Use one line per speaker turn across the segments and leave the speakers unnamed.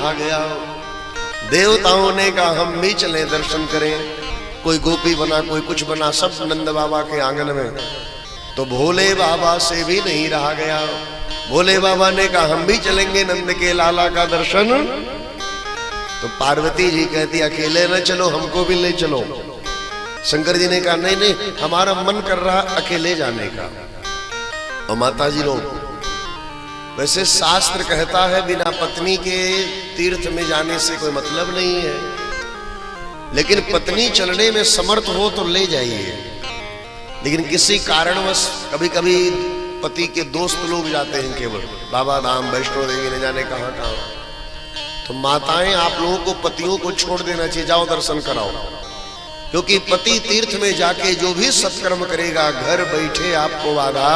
आ गया। देवताओं ने कहा हम भी चले दर्शन करें। कोई गोपी बना, कोई कुछ बना, सब नंद बाबा के आंगन में। तो भोले बाबा से भी नहीं रहा गया। भोले बाबा ने कहा हम भी चलेंगे नंद के लाला का दर्शन। तो पार्वती जी कहती अकेले न चलो, हमको भी ले चलो। शंकर जी ने कहा नहीं नहीं, हमारा मन कर रहा अकेले जाने का। और माता जी लोग, वैसे शास्त्र कहता है बिना पत्नी के तीर्थ में जाने से कोई मतलब नहीं है, लेकिन पत्नी चलने में समर्थ हो तो ले जाइए। लेकिन किसी कारणवश कभी कभी पति के दोस्त लोग जाते हैं केवल बाबा धाम, वैष्णो देवी, न जाने कहां कहां। तो माताएं आप लोगों को पतियों को छोड़ देना चाहिए, जाओ दर्शन कराओ। क्योंकि पति तीर्थ में जाके जो भी सत्कर्म करेगा, घर बैठे आपको आधा,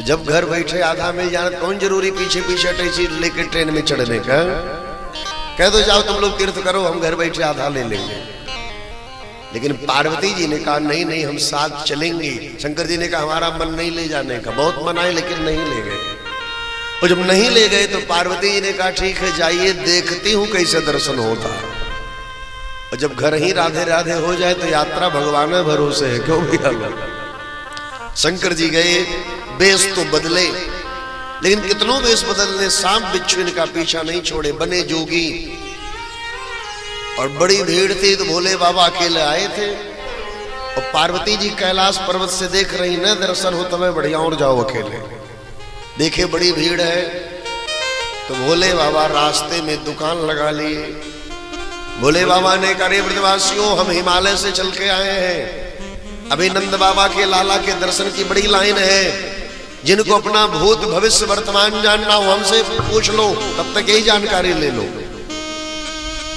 जब घर बैठे आधा मिल जाना, कौन जरूरी पीछे पीछे टैक्सी लेके ट्रेन में चढ़ने का। कह दो जाओ तुम लोग तीर्थ करो, हम घर बैठे आधा ले लेंगे। लेकिन पार्वती जी ने कहा नहीं नहीं, हम साथ चलेंगे। शंकर जी ने कहा हमारा मन नहीं ले जाने का, बहुत मनाए लेकिन नहीं ले गए। और जब नहीं ले गए तो पार्वती जी ने कहा ठीक है जाइए, देखती हूं कैसे दर्शन होता। और जब घर ही राधे राधे हो जाए तो यात्रा भगवान भरोसे है, क्यों भैया। शंकर जी गए, बेस तो बदले, लेकिन कितनों बेस बदलने, सांप बिच्छू इनका पीछा नहीं छोड़े, बने जोगी। और बड़ी भीड़ थी तो भोले बाबा अकेले आए थे। और पार्वती जी कैलाश पर्वत से देख रही, न दर्शन हो तुम्हें बढ़िया, और जाओ अकेले। देखे बड़ी भीड़ है तो भोले बाबा रास्ते में दुकान लगा लिए। भोले बाबा ने कहा रे ब्रजवासियों, हम हिमालय से चल के आए हैं, अभी नंद बाबा के लाला के दर्शन की बड़ी लाइन है। जिनको अपना भूत भविष्य वर्तमान जानना हो हमसे पूछ लो, तब तक यही जानकारी ले लो।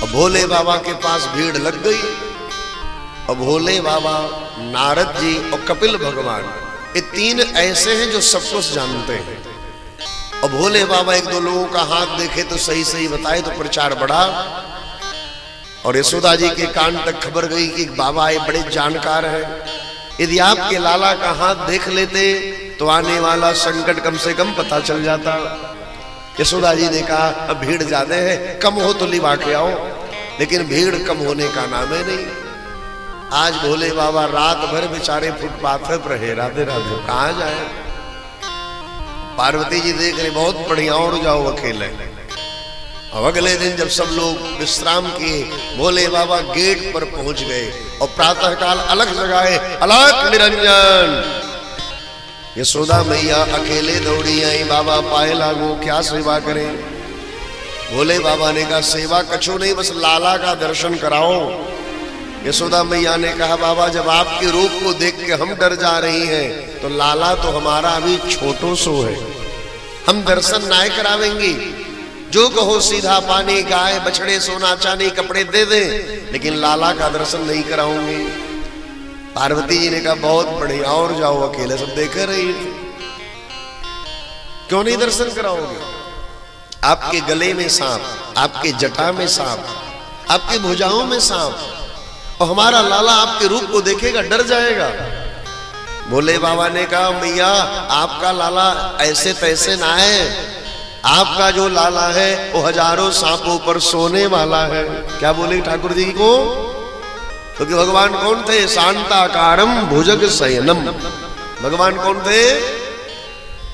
और भोले बाबा के पास भीड़ लग गई। और भोले बाबा, नारद जी और कपिल भगवान, ये तीन ऐसे हैं जो सब कुछ जानते हैं। और भोले बाबा एक दो लोगों का हाथ देखे तो सही सही बताए तो प्रचार बढ़ा। और यशोदा जी के कान तक खबर गई कि बाबा ये बड़े जानकार हैं, यदि आपके लाला का हाथ देख लेते तो आने वाला संकट कम से कम पता चल जाता। यशोदा जी ने कहा अब भीड़ ज्यादा है, कम हो तो लिवा के आओ। लेकिन भीड़ कम होने का नाम है नहीं। आज भोले बाबा रात भर बेचारे फुटपाथ पर रहे, राधे राधे, कहां जाए। पार्वती जी देख रहे बहुत बढ़िया, और जाओ अकेले। अब अगले दिन जब सब लोग विश्राम किए, भोले बाबा गेट पर पहुंच गए। और प्रातः काल अलग जगाए, अलग निरंजन। यशोदा मैया अकेले दौड़ी आई, बाबा पाए लागो, क्या सेवा करें। भोले बाबा ने कहा सेवा कछो नहीं, बस लाला का दर्शन कराओ। यशोदा मैया ने कहा बाबा जब आपके रूप को देख के हम डर जा रही हैं, तो लाला तो हमारा अभी छोटो सो है, हम दर्शन ना करावेंगे। जो कहो सीधा पानी, गाय बछड़े, सोना चांदी, कपड़े दे दें, लेकिन लाला का दर्शन नहीं कराऊंगी। पार्वती जी ने कहा बहुत बढ़िया, और जाओ अकेले, सब देख रही थी, क्यों नहीं दर्शन कराओगे। आपके गले में सांप, आपके जटा में सांप, आपके भुजाओं में सांप, और हमारा लाला आपके रूप को देखेगा डर जाएगा। भोले बाबा ने कहा मैया आपका लाला ऐसे तैसे ना है, आपका जो लाला है वो हजारों सांपों पर सोने वाला है। क्या बोले ठाकुर जी को, क्योंकि भगवान कौन थे, शांताकारम भुजग शयनम। भगवान कौन थे,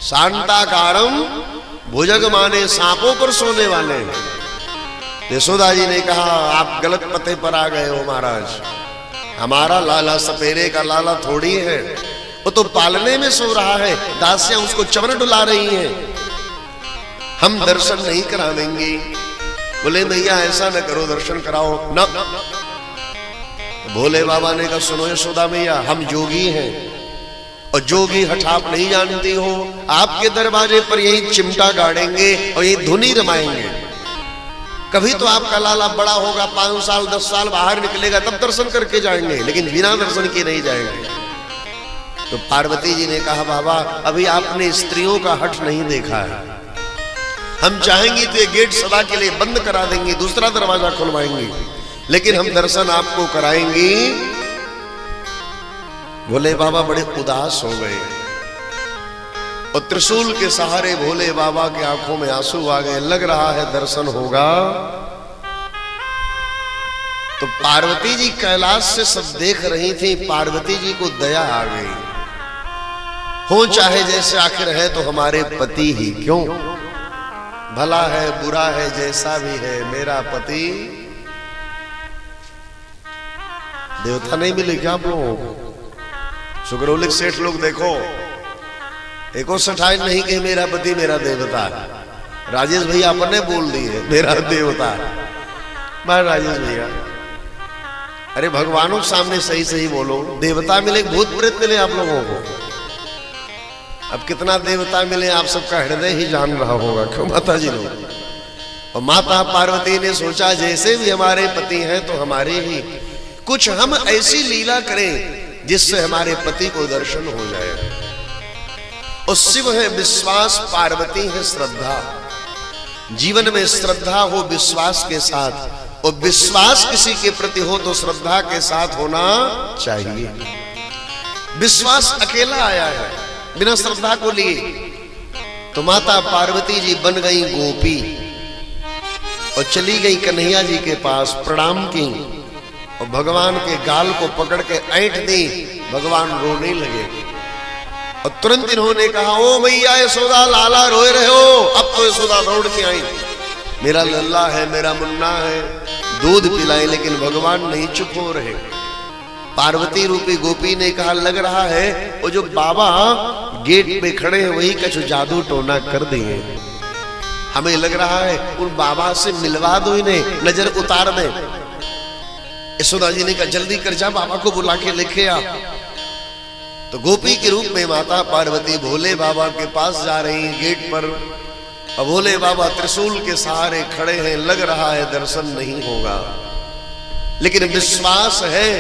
शांताकारम भुजग माने सांपों पर सोने वाले। यशोदा जी ने कहा आप गलत पते पर आ गए हो महाराज, हमारा लाला सपेरे का लाला थोड़ी है, वो तो पालने में सो रहा है, दासियां उसको चवन डुला रही हैं, हम दर्शन नहीं करावेंगे। बोले भैया ऐसा न करो, दर्शन कराओ न। भोले बाबा ने कहा सुनो यशोदा मैया, हम जोगी हैं, और जोगी हठाप नहीं जानती हो, आपके दरवाजे पर यही चिमटा गाड़ेंगे और यही धुनी रमाएंगे। कभी तो आपका लाला बड़ा होगा, 5 साल 10 साल बाहर निकलेगा, तब दर्शन करके जाएंगे, लेकिन बिना दर्शन किए नहीं जाएंगे। तो पार्वती जी ने कहा बाबा अभी आपने स्त्रियों का हठ नहीं देखा है, हम चाहेंगे तो ये गेट सदा के लिए बंद करा देंगे, दूसरा दरवाजा खुलवाएंगे, लेकिन हम दर्शन आपको कराएंगे। भोले बाबा बड़े उदास हो गए। और त्रिशूल के सहारे भोले बाबा के आंखों में आंसू आ गए, लग रहा है दर्शन होगा। तो पार्वती जी कैलाश से सब देख रही थी, पार्वती जी को दया आ गई। हो चाहे जैसे आखिर है तो हमारे पति ही, क्यों भला है बुरा है जैसा भी है मेरा पति। देवता नहीं मिले क्या आप लोगों को? सुग्रौलिक सेठ लोग देखो, एको सठाई नहीं कि मेरा पति मेरा देवता। राजेश भैया अपने बोल दिए मेरा देवता। मैं राजेश भैया, अरे भगवानों के सामने सही सही बोलो। देवता मिले भूत प्रेत मिले आप लोगों को? अब कितना देवता मिले आप सबका हृदय ही जान रहा होगा, क्यों माता जी लोग। और माता पार्वती ने सोचा जैसे भी हमारे पति हैं तो हमारे ही, कुछ हम ऐसी लीला करें जिससे हमारे पति को दर्शन हो जाए। और शिव है विश्वास, पार्वती है श्रद्धा। जीवन में श्रद्धा हो विश्वास के साथ, और विश्वास किसी के प्रति हो तो श्रद्धा के साथ होना चाहिए। विश्वास अकेला आया है बिना श्रद्धा को लिए। तो माता पार्वती जी बन गई गोपी और चली गई कन्हैया जी के पास, प्रणाम की और भगवान के गाल को पकड़ के ऐंठ दी। भगवान रोने लगे और तुरंत इन्होंने कहा, ओ मैया यशोदा लाला रोए रहे हो। अब तो यशोदा दौड़ के आई, मेरा लल्ला है मेरा मुन्ना है, दूध पिलाए। लेकिन भगवान नहीं चुप हो रहे। पार्वती रूपी गोपी ने कहा, लग रहा है वो जो बाबा गेट पे खड़े हैं वही कुछ जादू टोना कर दिए। हमें लग रहा है उन बाबा से मिलवा दो, इन्हें नजर उतार दे। यशोदा जी ने कहा, जल्दी कर जा, बाबा को बुला के लेके आ। तो गोपी के रूप में माता पार्वती भोले बाबा के पास जा रही हैं गेट पर। अब भोले बाबा त्रिशूल के सहारे खड़े हैं, लग रहा है दर्शन नहीं होगा। लेकिन विश्वास है,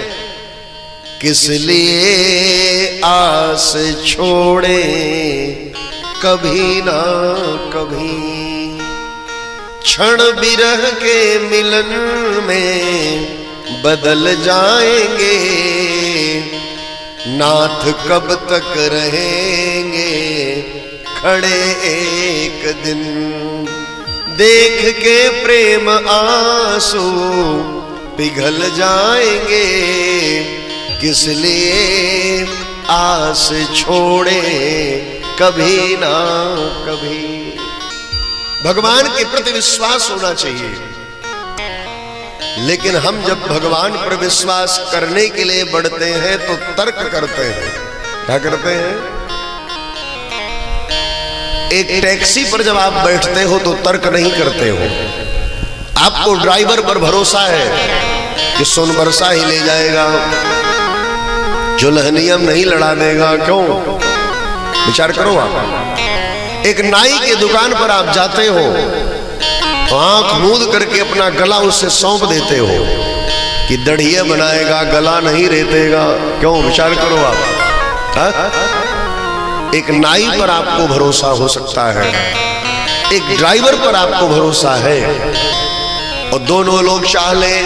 किस लिए आस छोड़े कभी ना कभी, क्षण विरह के मिलन में बदल जाएंगे। नाथ कब तक रहेंगे खड़े एक दिन, देख के प्रेम आंसू पिघल जाएंगे। किस लिए आस छोड़े कभी ना कभी। भगवान के प्रति विश्वास होना चाहिए। लेकिन हम जब भगवान पर विश्वास करने के लिए बढ़ते हैं तो तर्क करते हैं। क्या करते हैं? एक टैक्सी पर जब आप बैठते हो तो तर्क नहीं करते हो। आपको ड्राइवर पर भरोसा है कि सोनबरसा ही ले जाएगा, जुल्हनियम नहीं लड़ा देगा। क्यों? विचार करो। आप एक नाई की दुकान पर आप जाते हो तो आंख मूंद करके अपना गला उससे सौंप देते हो कि दढ़िया बनाएगा, गला नहीं रेतेगा। क्यों? विचार करो आप। एक नाई पर आपको भरोसा हो सकता है, एक ड्राइवर पर आपको भरोसा है, और दोनों लोग चाह ले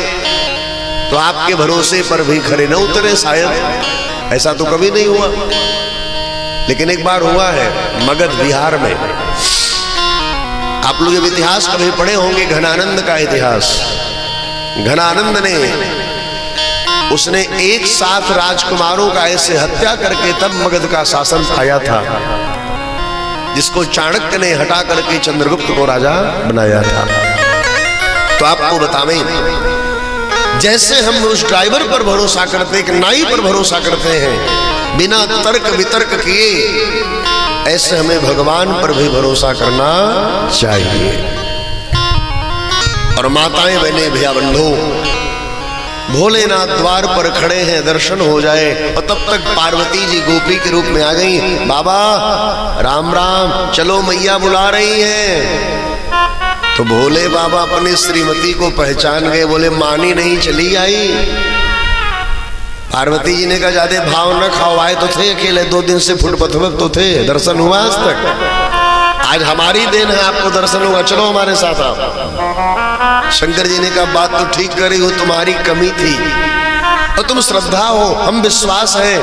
तो आपके भरोसे पर भी खरे न उतरे शायद। ऐसा तो कभी नहीं हुआ, लेकिन एक बार हुआ है मगध बिहार में। आप लोग ये इतिहास कभी पढ़े होंगे, घनानंद का इतिहास। घनानंद ने उसने एक साथ राजकुमारों का ऐसे हत्या करके तब मगध का शासन पाया था, जिसको चाणक्य ने हटा करके चंद्रगुप्त को राजा बनाया था। तो आपको बतावें, जैसे हम उस ड्राइवर पर भरोसा करते हैं, एक नाई पर भरोसा करते हैं बिना तर्क वितर्क किए, ऐसे हमें भगवान पर भी भरोसा करना चाहिए। और माताएं बहने भैया बंधु, भोलेनाथ द्वार पर खड़े हैं, दर्शन हो जाए। और तब तक पार्वती जी गोपी के रूप में आ गई। बाबा राम राम, चलो मैया बुला रही हैं। तो भोले बाबा अपनी श्रीमती को पहचान गए, बोले मानी नहीं चली आई। पार्वती जी ने कहा, ज्यादा भाव न खाओ, आए तो थे अकेले, 2 दिन से फुटपथवक तो थे, दर्शन हुआ आज तक। आज हमारी देन है, आपको दर्शन होगा, चलो हमारे साथ आओ। शंकर जी ने कहा, बात तो ठीक करी हो, तुम्हारी कमी थी और तुम श्रद्धा हो, हम विश्वास है,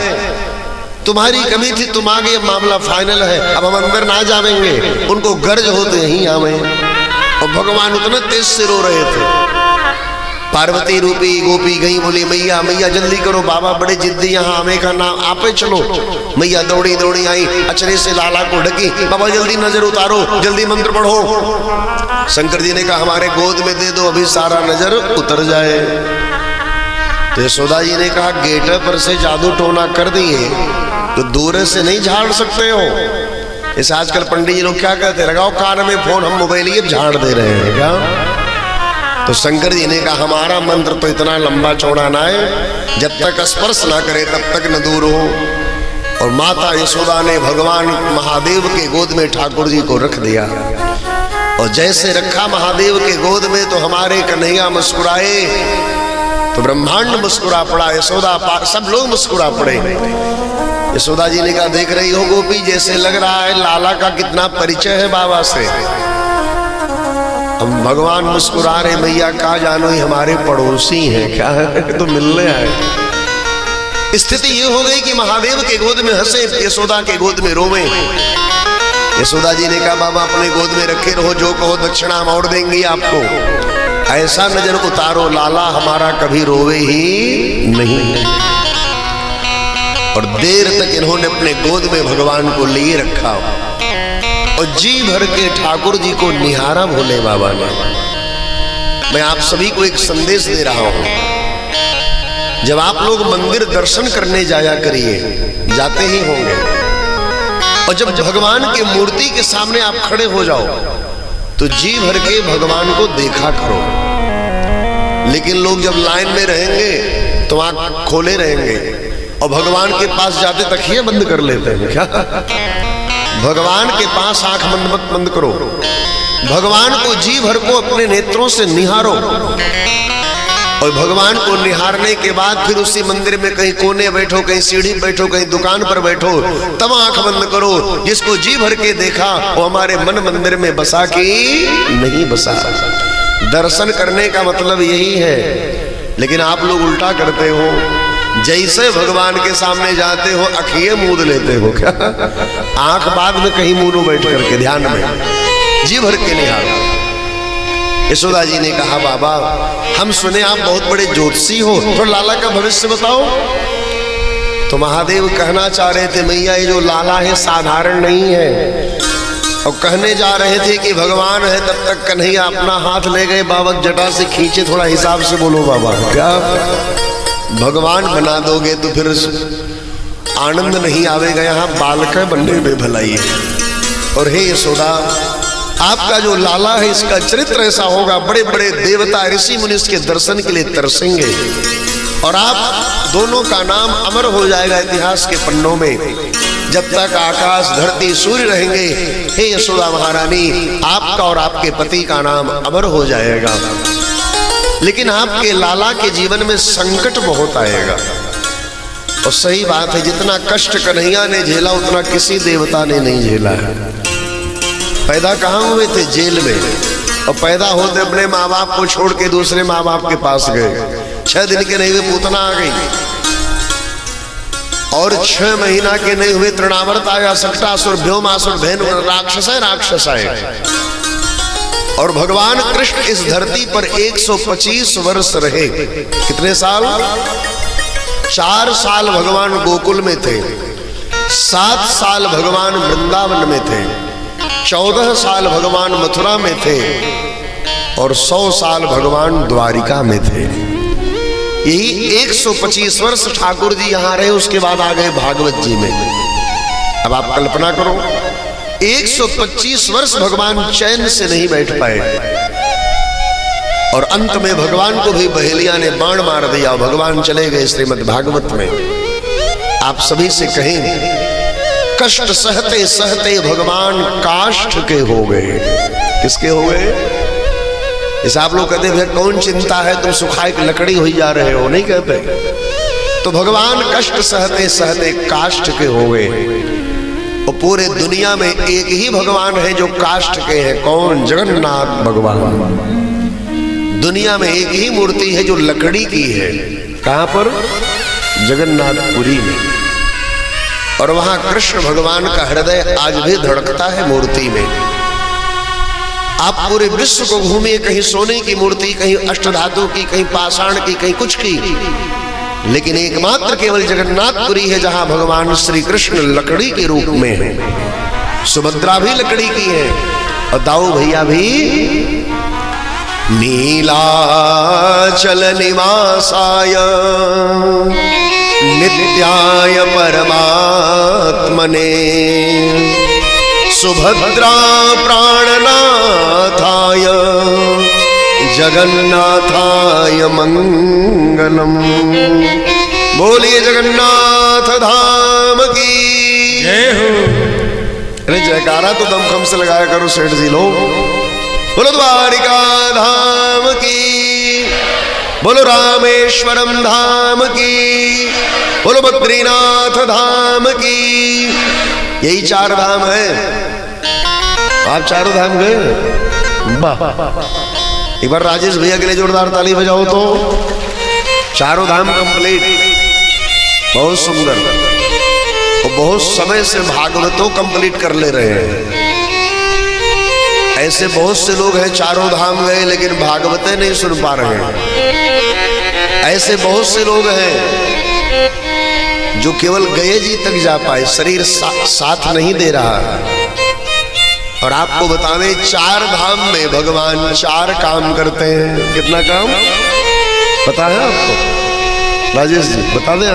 तुम्हारी कमी थी, तुम आ गए, अब मामला फाइनल है, अब हम अंदर ना जावेंगे। उनको गर्ज होते यहीं आवे। और भगवान उतना तेज से रो रहे थे। पार्वती रूपी गोपी गई, बोली मैया मैया जल्दी करो, बाबा बड़े जिद्दी, यहाँ आवे का नाम आपे चलो। मैया दौड़ी दौड़ी आई, अचरे से लाला को ढकी, बाबा जल्दी नजर उतारो, जल्दी मंत्र पढ़ो। शंकर जी ने कहा हमारे गोद में दे दो, अभी सारा नजर उतर जाए। तो यशोदा जी ने कहा गेट पर से जादू टोना कर दिए तो दूर से नहीं झाड़ सकते हो। इस आजकल पंडित जी लोग क्या कहते हैं, लगाओ कान में फोन, हम मोबाइल ये झाड़ दे रहे हैं क्या। तो शंकर जी ने कहा हमारा मंत्र तो इतना लंबा चौड़ा ना है, जब तक स्पर्श ना करे तब तक न दूर हो। और माता यशोदा ने भगवान महादेव के गोद में ठाकुर जी को रख दिया। और जैसे रखा महादेव के गोद में तो हमारे कन्हैया मुस्कुराए, तो ब्रह्मांड मुस्कुरा पड़ा, यशोदा सब लोग मुस्कुरा पड़े। यशोदा जी ने कहा देख रही हो गोपी, जैसे लग रहा है लाला का कितना परिचय है बाबा से। हम भगवान मुस्कुरा रहे, मैया कहा जानो ही हमारे पड़ोसी हैं क्या है, तो मिलने आए। स्थिति ये हो गई कि महादेव के गोद में हंसे, यशोदा के गोद में रोवे। यशोदा जी ने कहा बाबा अपने गोद में रखे रहो, जो कहो दक्षिणा हम और देंगे आपको। ऐसा नजर उतारो लाला हमारा कभी रोवे ही नहीं। और देर तक इन्होंने अपने गोद में भगवान को लिए रखा और जी भर के ठाकुर जी को निहारा भोले बाबा ने। मैं आप सभी को एक संदेश दे रहा हूं, जब आप लोग मंदिर दर्शन करने जाया करिए, जाते ही होंगे, और जब भगवान की मूर्ति के सामने आप खड़े हो जाओ तो जी भर के भगवान को देखा करो। लेकिन लोग जब लाइन में रहेंगे तो आंख खोले रहेंगे और भगवान के पास जाते तकिए बंद कर लेते हैं क्या। भगवान के पास आंख बंद करो, भगवान को जी भर को अपने नेत्रों से निहारो। और भगवान को निहारने के बाद फिर उसी मंदिर में कहीं कोने बैठो, कहीं सीढ़ी बैठो, कहीं दुकान पर बैठो, तब आंख बंद करो। जिसको जी भर के देखा वो हमारे मन मंदिर में बसा कि नहीं बसा। दर्शन करने का मतलब यही है। लेकिन आप लोग उल्टा करते हो, जैसे भगवान के सामने जाते हो अखिए मूंद लेते हो क्या। आंख बाद में कहीं मूंदो बैठ करके, ध्यान में जी भर के निहारो। यशोदा जी ने कहा बाबा हम सुने आप बहुत बड़े ज्योतिषी हो, तो लाला का भविष्य बताओ। तो महादेव कहना चाह रहे थे मैया ये जो लाला है साधारण नहीं है। और कहने जा रहे थे कि भगवान है, तब तक कन्हैया अपना हाथ ले गए, बाबा जटा से खींचे, थोड़ा हिसाब से बोलो बाबा। क्या भगवान बना दोगे तो फिर आनंद नहीं आवेगा, यहाँ बालक बनने में भलाई है। और हे यशोदा आपका जो लाला है इसका चरित्र ऐसा होगा, बड़े बड़े देवता ऋषि मुनि इसके दर्शन के लिए तरसेंगे और आप दोनों का नाम अमर हो जाएगा इतिहास के पन्नों में। जब तक आकाश धरती सूर्य रहेंगे हे यशोदा महारानी आपका और आपके पति का नाम अमर हो जाएगा। लेकिन आपके लाला के जीवन में संकट बहुत आएगा। और सही बात है, जितना कष्ट कन्हैया ने झेला उतना किसी देवता ने नहीं झेला है। पैदा कहाँ हुए थे? जेल में। और पैदा होते अपने माँ बाप को छोड़ के दूसरे माँ बाप के पास गए। 6 दिन के नहीं हुए पूतना आ गई और 6 महीना के नहीं हुए तृणावर्त आया, सक्टासुर, व्योमासुर, भैन राक्षस आए। और भगवान कृष्ण इस धरती पर 125 वर्ष रहे। कितने साल? 4 साल भगवान गोकुल में थे, 7 साल भगवान वृंदावन में थे, 14 साल भगवान मथुरा में थे और 100 साल भगवान द्वारिका में थे। यही 125 वर्ष ठाकुर जी यहाँ रहे। उसके बाद आ गए भागवत जी में। अब आप कल्पना करो 125 वर्ष भगवान चैन से नहीं बैठ पाए और अंत में भगवान को भी बहेलिया ने बाण मार दिया और भगवान चले गए श्रीमद् भागवत में। आप सभी से कहें कष्ट सहते सहते भगवान काष्ठ के हो गए। किसके हो गए? इस आप लोग कहते हैं कौन चिंता है, तुम सुखाए की लकड़ी हुई जा रहे हो, नहीं कहते। तो भगवान कष्ट सहते सहते काष्ठ के हो गए। और पूरे दुनिया में एक ही भगवान है जो काष्ठ के हैं। कौन? जगन्नाथ भगवान। दुनिया में एक ही मूर्ति है जो लकड़ी की है। कहां पर? जगन्नाथपुरी में। और वहां कृष्ण भगवान का हृदय आज भी धड़कता है मूर्ति में। आप पूरे विश्व को घूमिए, कहीं सोने की मूर्ति, कहीं अष्टधातु की, कहीं पाषाण की, कहीं कुछ की, लेकिन एकमात्र केवल जगन्नाथपुरी है जहां भगवान श्री कृष्ण लकड़ी के रूप में है। सुभद्रा भी लकड़ी की है और दाऊ भैया भी। नीलाचल निवासाय नित्याय परमात्मने सुभद्रा प्राणनाथाय जगन्नाथाय मंगलम। बोलिए जगन्नाथ धाम की जय हो। अरे जयकारा तो दमखम से लगाया करो सेठ जी लोग। बोलो द्वारिका धाम की, बोलो रामेश्वरम धाम की, बोलो बद्रीनाथ धाम की। यही 4 धाम है। आप चारों धाम गए? वाह, एक बार राजेश भैया के लिए जोरदार ताली बजाओ तो। चारों धाम कंप्लीट, बहुत सुंदर। और बहुत समय से भागवतों कंप्लीट कर ले रहे हैं। ऐसे बहुत से लोग हैं चारों धाम गए लेकिन भागवतें नहीं सुन पा रहे हैं। ऐसे बहुत से लोग हैं जो केवल गए जी तक जा पाए, शरीर साथ नहीं दे रहा है। और आपको बतावे 4 धाम में भगवान 4 काम करते हैं। कितना काम पता है आपको? राजेश जी बता दें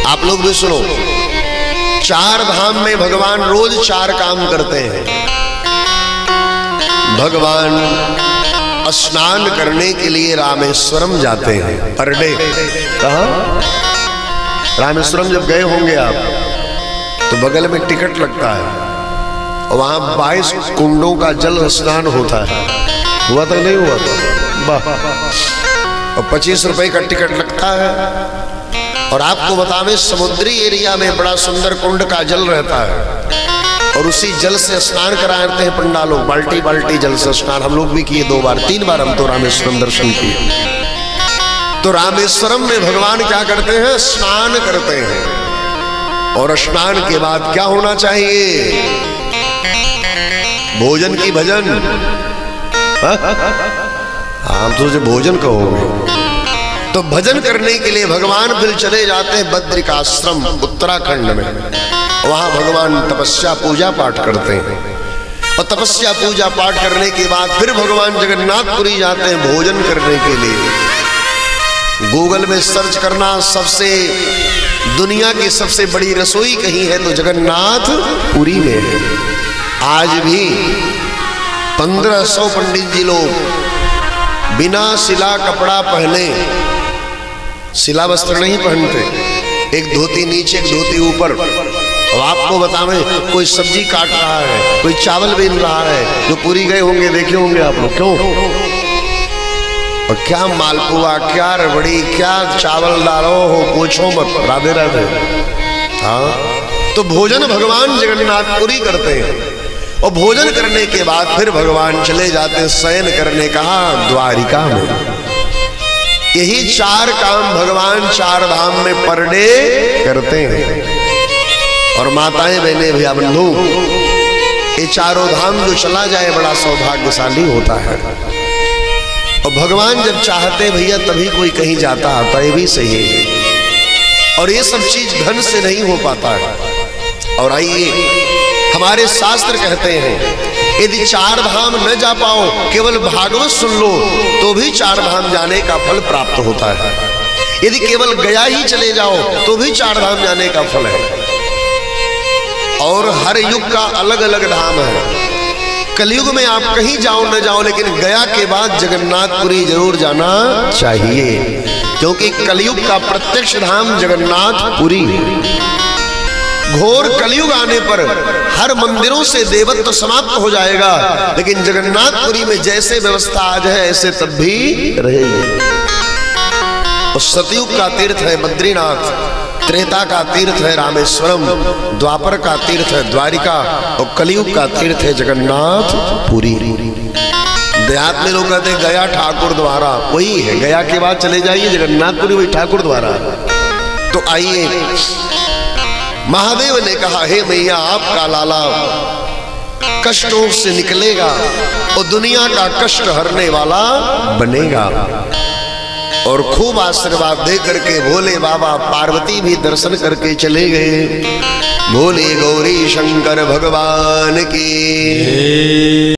आप लोग भी सुनो। 4 धाम में भगवान रोज 4 काम करते हैं। भगवान स्नान करने के लिए रामेश्वरम जाते हैं पर डे। कहाँ? रामेश्वरम जब गए होंगे आप तो बगल में टिकट लगता है और वहां 22 कुंडों का जल स्नान होता है। हुआ तो नहीं हुआ? वाह। और 25 रुपए का टिकट लगता है। और आपको बतावे समुद्री एरिया में बड़ा सुंदर कुंड का जल रहता है और उसी जल से स्नान कराते हैं पंडा लोग। बाल्टी बाल्टी जल से स्नान हम लोग भी किए 2 बार 3 बार हम तो रामेश्वरम दर्शन किए। तो रामेश्वरम में भगवान क्या करते हैं? स्नान करते हैं। और स्नान के बाद क्या होना चाहिए? भोजन की भजन। हम तो भोजन कहोगे तो भजन करने के लिए भगवान फिर चले जाते हैं बद्रिकाश्रम उत्तराखंड में। वहां भगवान तपस्या पूजा पाठ करते हैं और तपस्या पूजा पाठ करने के बाद फिर भगवान जगन्नाथपुरी जाते हैं भोजन करने के लिए। गूगल में सर्च करना, सबसे दुनिया की सबसे बड़ी रसोई कहीं है तो जगन्नाथपुरी में है। आज भी 1500 पंडित जी लोग बिना सिला कपड़ा पहने, सिला वस्त्र नहीं पहनते, एक धोती नीचे एक धोती ऊपर। और आपको बतावे कोई सब्जी काट रहा है, कोई चावल बीन रहा है, जो पूरी गए होंगे देखे होंगे आप लोग। क्यों? और क्या मालपुआ, क्या रबड़ी, क्या चावल डालो हो, पूछो मत। राधे राधे। हाँ, तो भोजन भगवान जगन्नाथपुरी करते हैं और भोजन करने के बाद फिर भगवान चले जाते हैं शयन करने। कहाँ? द्वारिका में। यही 4 काम भगवान 4 धाम में पर डे करते हैं। और माताएं बहने भैया बंधु, ये 4 धाम जो चला जाए बड़ा सौभाग्यशाली होता है। और भगवान जब चाहते भैया तभी कोई कहीं जाता आता, ये भी सही है। और ये सब चीज धन से नहीं हो पाता है। और आइए, हमारे शास्त्र कहते हैं यदि 4 धाम न जा पाओ, केवल भागवत सुन लो तो भी 4 धाम जाने का फल प्राप्त होता है। यदि केवल गया ही चले जाओ तो भी 4 धाम जाने का फल है। और हर युग का अलग अलग धाम है। कलयुग में आप कहीं जाओ न जाओ लेकिन गया के बाद जगन्नाथपुरी जरूर जाना चाहिए, क्योंकि कलयुग का प्रत्यक्ष धाम जगन्नाथपुरी। घोर कलयुग आने पर हर मंदिरों से देवत्व समाप्त हो जाएगा, लेकिन जगन्नाथपुरी में जैसे व्यवस्था आज है ऐसे तब भी रहेगी। और सतयुग का तीर्थ है बद्रीनाथ, त्रेता का तीर्थ है रामेश्वरम, द्वापर का तीर्थ है द्वारिका और कलयुग का तीर्थ है जगन्नाथपुरी। देहात में लोग कहते हैं गया ठाकुर द्वारा, वही है। गया के बाद चले जाइए जगन्नाथपुरी, वही ठाकुर द्वारा। तो आइए महादेव ने कहा, हे मैया आपका लाला कष्टों से निकलेगा और दुनिया का कष्ट हरने वाला बनेगा। और खूब आशीर्वाद दे करके भोले बाबा पार्वती भी दर्शन करके चले गए। भोले गौरी शंकर भगवान की।